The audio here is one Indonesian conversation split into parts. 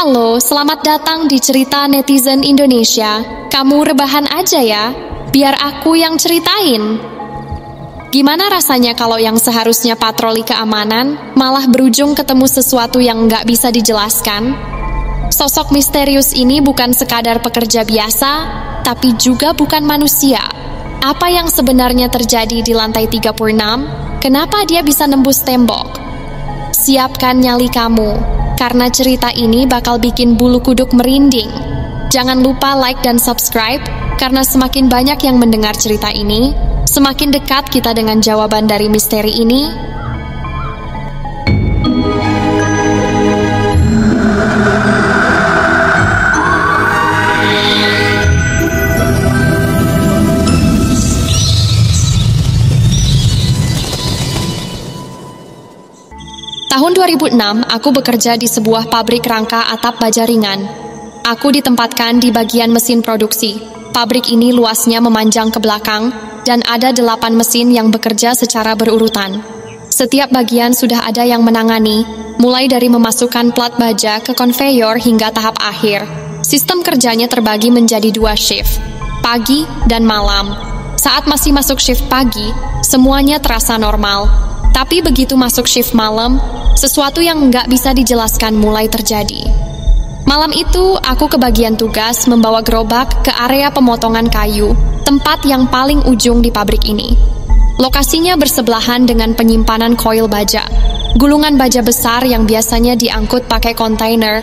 Halo, selamat datang di Cerita Netizen Indonesia. Kamu rebahan aja ya, biar aku yang ceritain. Gimana rasanya kalau yang seharusnya patroli keamanan malah berujung ketemu sesuatu yang nggak bisa dijelaskan? Sosok misterius ini bukan sekadar pekerja biasa, tapi juga bukan manusia. Apa yang sebenarnya terjadi di lantai 36? Kenapa dia bisa nembus tembok? Siapkan nyali kamu, karena cerita ini bakal bikin bulu kuduk merinding. Jangan lupa like dan subscribe, karena semakin banyak yang mendengar cerita ini, semakin dekat kita dengan jawaban dari misteri ini. Tahun 2006, aku bekerja di sebuah pabrik rangka atap baja ringan. Aku ditempatkan di bagian mesin produksi. Pabrik ini luasnya memanjang ke belakang, dan ada 8 mesin yang bekerja secara berurutan. Setiap bagian sudah ada yang menangani, mulai dari memasukkan plat baja ke konveyor hingga tahap akhir. Sistem kerjanya terbagi menjadi 2 shift, pagi dan malam. Saat masih masuk shift pagi, semuanya terasa normal. Tapi begitu masuk shift malam, sesuatu yang nggak bisa dijelaskan mulai terjadi. Malam itu, aku kebagian tugas membawa gerobak ke area pemotongan kayu, tempat yang paling ujung di pabrik ini. Lokasinya bersebelahan dengan penyimpanan koil baja, gulungan baja besar yang biasanya diangkut pakai kontainer.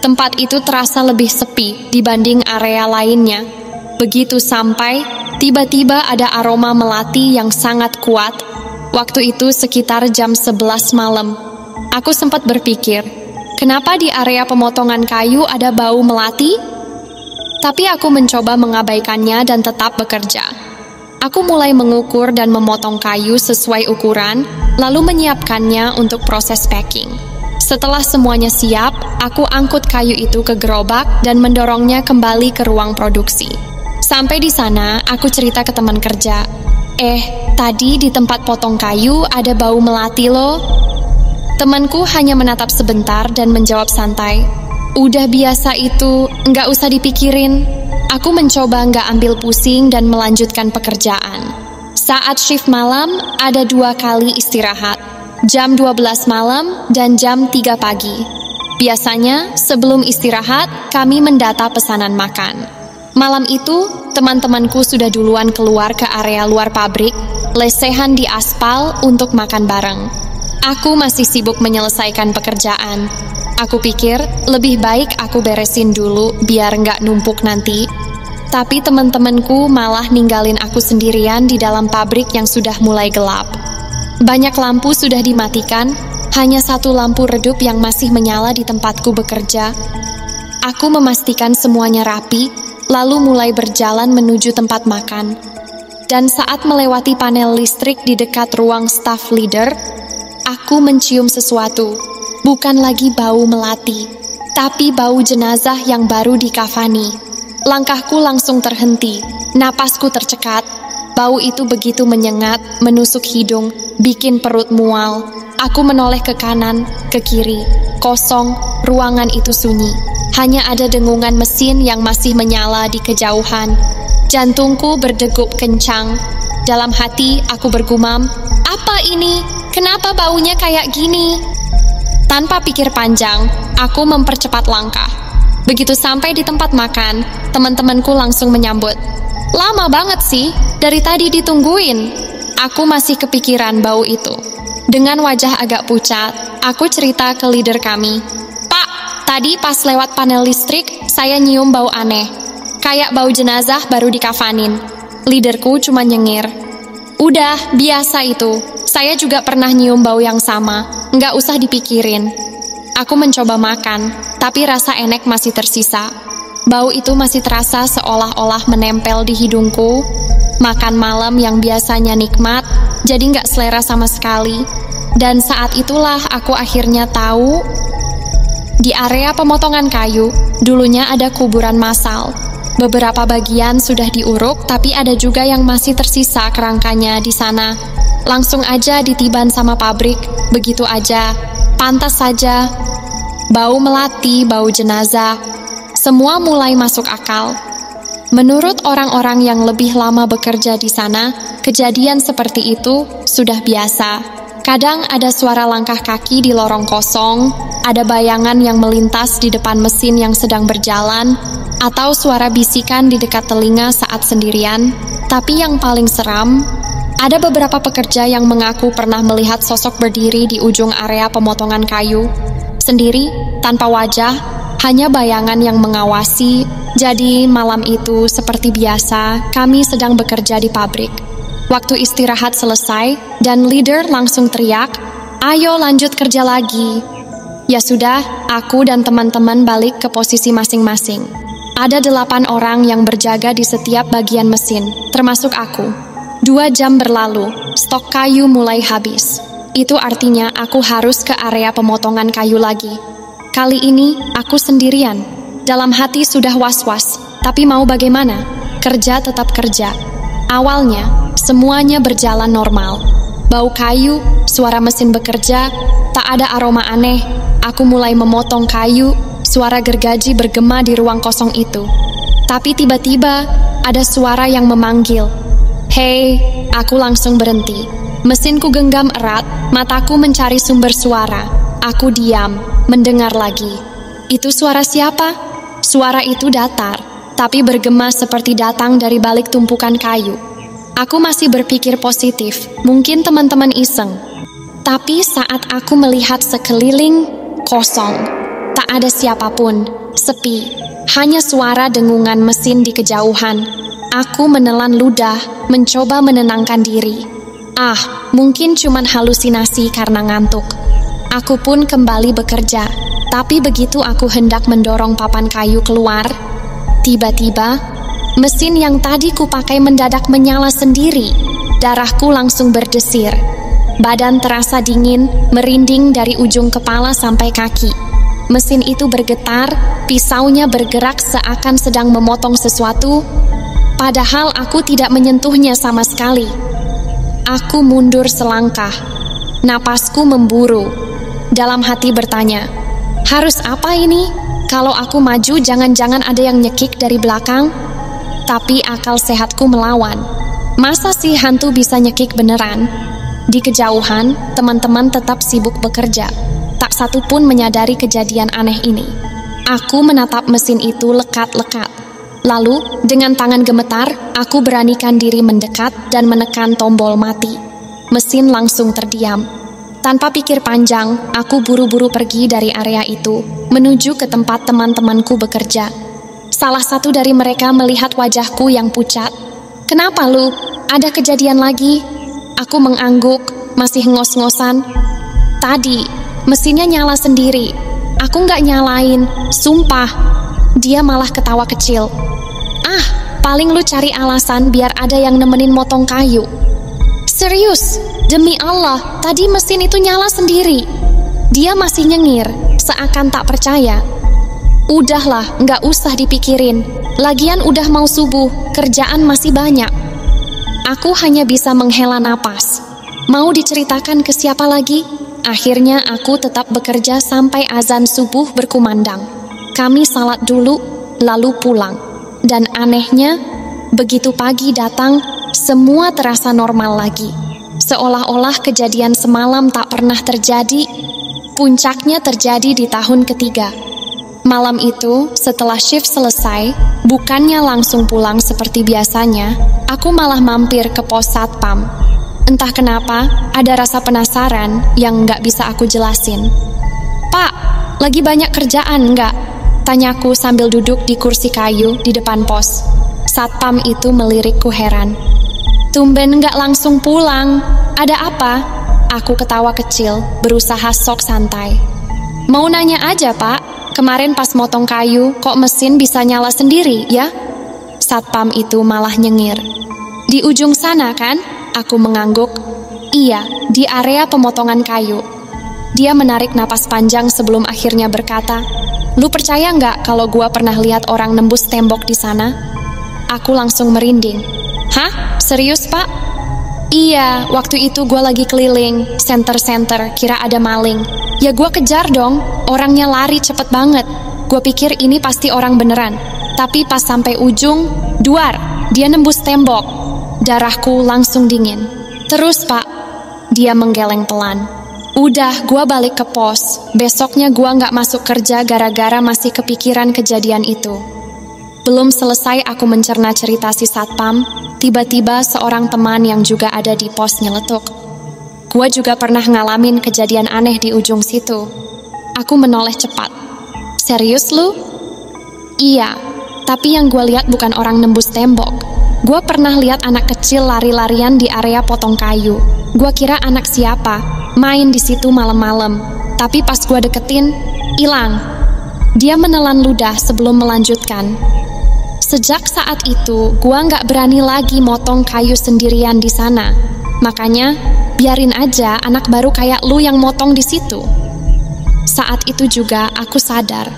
Tempat itu terasa lebih sepi dibanding area lainnya. Begitu sampai, tiba-tiba ada aroma melati yang sangat kuat. Waktu itu sekitar jam 11 malam. Aku sempat berpikir, kenapa di area pemotongan kayu ada bau melati? Tapi aku mencoba mengabaikannya dan tetap bekerja. Aku mulai mengukur dan memotong kayu sesuai ukuran, lalu menyiapkannya untuk proses packing. Setelah semuanya siap, aku angkut kayu itu ke gerobak dan mendorongnya kembali ke ruang produksi. Sampai di sana, aku cerita ke teman kerja, tadi di tempat potong kayu ada bau melati loh. Temanku hanya menatap sebentar dan menjawab santai, udah biasa itu, nggak usah dipikirin. Aku mencoba nggak ambil pusing dan melanjutkan pekerjaan. Saat shift malam, ada 2 kali istirahat, jam 12 malam dan jam 3 pagi. Biasanya, sebelum istirahat, kami mendata pesanan makan. Malam itu, teman-temanku sudah duluan keluar ke area luar pabrik, lesehan di aspal untuk makan bareng. Aku masih sibuk menyelesaikan pekerjaan. Aku pikir lebih baik aku beresin dulu biar nggak numpuk nanti. Tapi teman-temanku malah ninggalin aku sendirian di dalam pabrik yang sudah mulai gelap. Banyak lampu sudah dimatikan, hanya 1 lampu redup yang masih menyala di tempatku bekerja. Aku memastikan semuanya rapi, lalu mulai berjalan menuju tempat makan. Dan saat melewati panel listrik di dekat ruang staff leader, aku mencium sesuatu. Bukan lagi bau melati, tapi bau jenazah yang baru dikafani. Langkahku langsung terhenti, napasku tercekat. Bau itu begitu menyengat, menusuk hidung, bikin perut mual. Aku menoleh ke kanan, ke kiri, kosong, ruangan itu sunyi. Hanya ada dengungan mesin yang masih menyala di kejauhan. Jantungku berdegup kencang. Dalam hati aku bergumam, apa ini? Kenapa baunya kayak gini? Tanpa pikir panjang, aku mempercepat langkah. Begitu sampai di tempat makan, teman-temanku langsung menyambut. Lama banget sih, dari tadi ditungguin. Aku masih kepikiran bau itu. Dengan wajah agak pucat, aku cerita ke leader kami. Pak, tadi pas lewat panel listrik, saya nyium bau aneh. Kayak bau jenazah baru dikafanin. Leaderku cuma nyengir. Udah, biasa itu. Saya juga pernah nyium bau yang sama. Nggak usah dipikirin. Aku mencoba makan, tapi rasa enek masih tersisa. Bau itu masih terasa seolah-olah menempel di hidungku. Makan malam yang biasanya nikmat, jadi nggak selera sama sekali. Dan saat itulah aku akhirnya tahu, di area pemotongan kayu, dulunya ada kuburan massal. Beberapa bagian sudah diuruk, tapi ada juga yang masih tersisa kerangkanya di sana. Langsung aja ditiban sama pabrik, begitu aja, pantas saja. bau melati, bau jenazah, semua mulai masuk akal. Menurut orang-orang yang lebih lama bekerja di sana, kejadian seperti itu sudah biasa. Kadang ada suara langkah kaki di lorong kosong, ada bayangan yang melintas di depan mesin yang sedang berjalan, atau suara bisikan di dekat telinga saat sendirian. Tapi yang paling seram, ada beberapa pekerja yang mengaku pernah melihat sosok berdiri di ujung area pemotongan kayu, sendiri, tanpa wajah, hanya bayangan yang mengawasi. Jadi malam itu seperti biasa, kami sedang bekerja di pabrik. Waktu istirahat selesai, dan leader langsung teriak, "Ayo lanjut kerja lagi." Ya sudah, aku dan teman-teman balik ke posisi masing-masing. Ada 8 orang yang berjaga di setiap bagian mesin, termasuk aku. 2 jam berlalu, stok kayu mulai habis. Itu artinya aku harus ke area pemotongan kayu lagi. Kali ini, aku sendirian. Dalam hati sudah was-was, tapi mau bagaimana? Kerja tetap kerja. Awalnya, semuanya berjalan normal. Bau kayu, suara mesin bekerja, tak ada aroma aneh. Aku mulai memotong kayu, suara gergaji bergema di ruang kosong itu. Tapi tiba-tiba, ada suara yang memanggil. "Hei," aku langsung berhenti. Mesinku genggam erat, mataku mencari sumber suara. Aku diam, mendengar lagi. Itu suara siapa? Suara itu datar, tapi bergema seperti datang dari balik tumpukan kayu. Aku masih berpikir positif, mungkin teman-teman iseng. Tapi saat aku melihat sekeliling, kosong. Tak ada siapapun, sepi. Hanya suara dengungan mesin di kejauhan. Aku menelan ludah, mencoba menenangkan diri. Mungkin cuman halusinasi karena ngantuk. Aku pun kembali bekerja. Tapi begitu aku hendak mendorong papan kayu keluar, tiba-tiba, mesin yang tadi kupakai mendadak menyala sendiri. Darahku langsung berdesir. Badan terasa dingin, merinding dari ujung kepala sampai kaki. Mesin itu bergetar, pisaunya bergerak seakan sedang memotong sesuatu, padahal aku tidak menyentuhnya sama sekali. Aku mundur selangkah. Napasku memburu. Dalam hati bertanya, harus apa ini? Kalau aku maju, jangan-jangan ada yang nyekik dari belakang? Tapi akal sehatku melawan. Masa sih hantu bisa nyekik beneran? Di kejauhan, teman-teman tetap sibuk bekerja. Tak satu pun menyadari kejadian aneh ini. Aku menatap mesin itu lekat-lekat. Lalu, dengan tangan gemetar, aku beranikan diri mendekat dan menekan tombol mati. Mesin langsung terdiam. Tanpa pikir panjang, aku buru-buru pergi dari area itu, menuju ke tempat teman-temanku bekerja. Salah satu dari mereka melihat wajahku yang pucat. "Kenapa lu? Ada kejadian lagi?" Aku mengangguk, masih ngos-ngosan. "Tadi, mesinnya nyala sendiri. Aku nggak nyalain, sumpah." Dia malah ketawa kecil. Paling lu cari alasan biar ada yang nemenin motong kayu." "Serius, demi Allah, tadi mesin itu nyala sendiri." Dia masih nyengir, seakan tak percaya. "Udahlah, nggak usah dipikirin. Lagian udah mau subuh, kerjaan masih banyak." Aku hanya bisa menghela napas. Mau diceritakan ke siapa lagi? Akhirnya aku tetap bekerja sampai azan subuh berkumandang. Kami salat dulu, lalu pulang. Dan anehnya, begitu pagi datang, semua terasa normal lagi. Seolah-olah kejadian semalam tak pernah terjadi. Puncaknya terjadi di tahun ketiga. Malam itu, setelah shift selesai, bukannya langsung pulang seperti biasanya, aku malah mampir ke pos satpam. Entah kenapa, ada rasa penasaran yang nggak bisa aku jelasin. "Pak, lagi banyak kerjaan nggak?" tanyaku sambil duduk di kursi kayu di depan pos. Satpam itu melirikku heran. "Tumben nggak langsung pulang. Ada apa?" Aku ketawa kecil, berusaha sok santai. "Mau nanya aja, Pak. Kemarin pas motong kayu, kok mesin bisa nyala sendiri, ya?" Satpam itu malah nyengir. "Di ujung sana, kan?" Aku mengangguk. "Iya, di area pemotongan kayu." Dia menarik napas panjang sebelum akhirnya berkata, "Lu percaya nggak kalau gua pernah lihat orang nembus tembok di sana?" Aku langsung merinding. "Hah? Serius, Pak?" Iya, waktu itu gue lagi keliling, senter-senter, kira ada maling. Ya gue kejar dong, orangnya lari cepet banget. Gue pikir ini pasti orang beneran. Tapi pas sampai ujung, duar, dia nembus tembok. Darahku langsung dingin. Terus pak, dia menggeleng pelan. Udah, gue balik ke pos. Besoknya gue gak masuk kerja gara-gara masih kepikiran kejadian itu. Belum selesai aku mencerna cerita si satpam, tiba-tiba seorang teman yang juga ada di pos nyeletuk. Gua juga pernah ngalamin kejadian aneh di ujung situ. Aku menoleh cepat. Serius lu? Iya, tapi yang gua lihat bukan orang nembus tembok. Gua pernah lihat anak kecil lari-larian di area potong kayu. Gua kira anak siapa, main di situ malam-malam. Tapi pas gua deketin, hilang. Dia menelan ludah sebelum melanjutkan. Sejak saat itu, gua nggak berani lagi motong kayu sendirian di sana. Makanya, biarin aja anak baru kayak lu yang motong di situ. Saat itu juga aku sadar,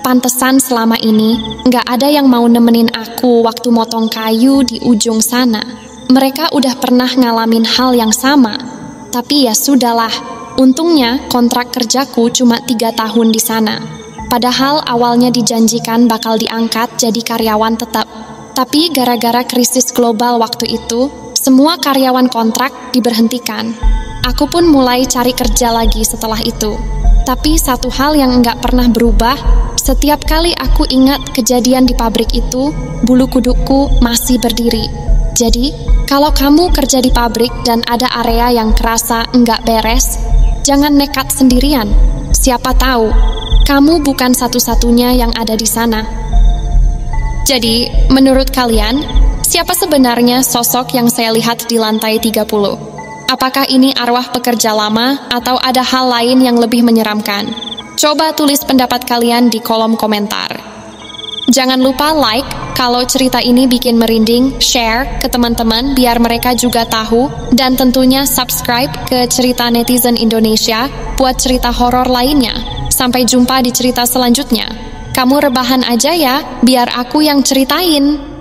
pantesan selama ini nggak ada yang mau nemenin aku waktu motong kayu di ujung sana. Mereka udah pernah ngalamin hal yang sama. Tapi ya sudahlah, untungnya kontrak kerjaku cuma 3 tahun di sana. Padahal awalnya dijanjikan bakal diangkat jadi karyawan tetap. Tapi gara-gara krisis global waktu itu, semua karyawan kontrak diberhentikan. Aku pun mulai cari kerja lagi setelah itu. Tapi satu hal yang nggak pernah berubah, setiap kali aku ingat kejadian di pabrik itu, bulu kudukku masih berdiri. Jadi, kalau kamu kerja di pabrik dan ada area yang kerasa nggak beres, jangan nekat sendirian. Siapa tahu, kamu bukan satu-satunya yang ada di sana. Jadi, menurut kalian, siapa sebenarnya sosok yang saya lihat di lantai 30? Apakah ini arwah pekerja lama atau ada hal lain yang lebih menyeramkan? Coba tulis pendapat kalian di kolom komentar. Jangan lupa like kalau cerita ini bikin merinding, share ke teman-teman biar mereka juga tahu, dan tentunya subscribe ke Cerita Netizen Indonesia buat cerita horor lainnya. Sampai jumpa di cerita selanjutnya. Kamu rebahan aja ya, biar aku yang ceritain.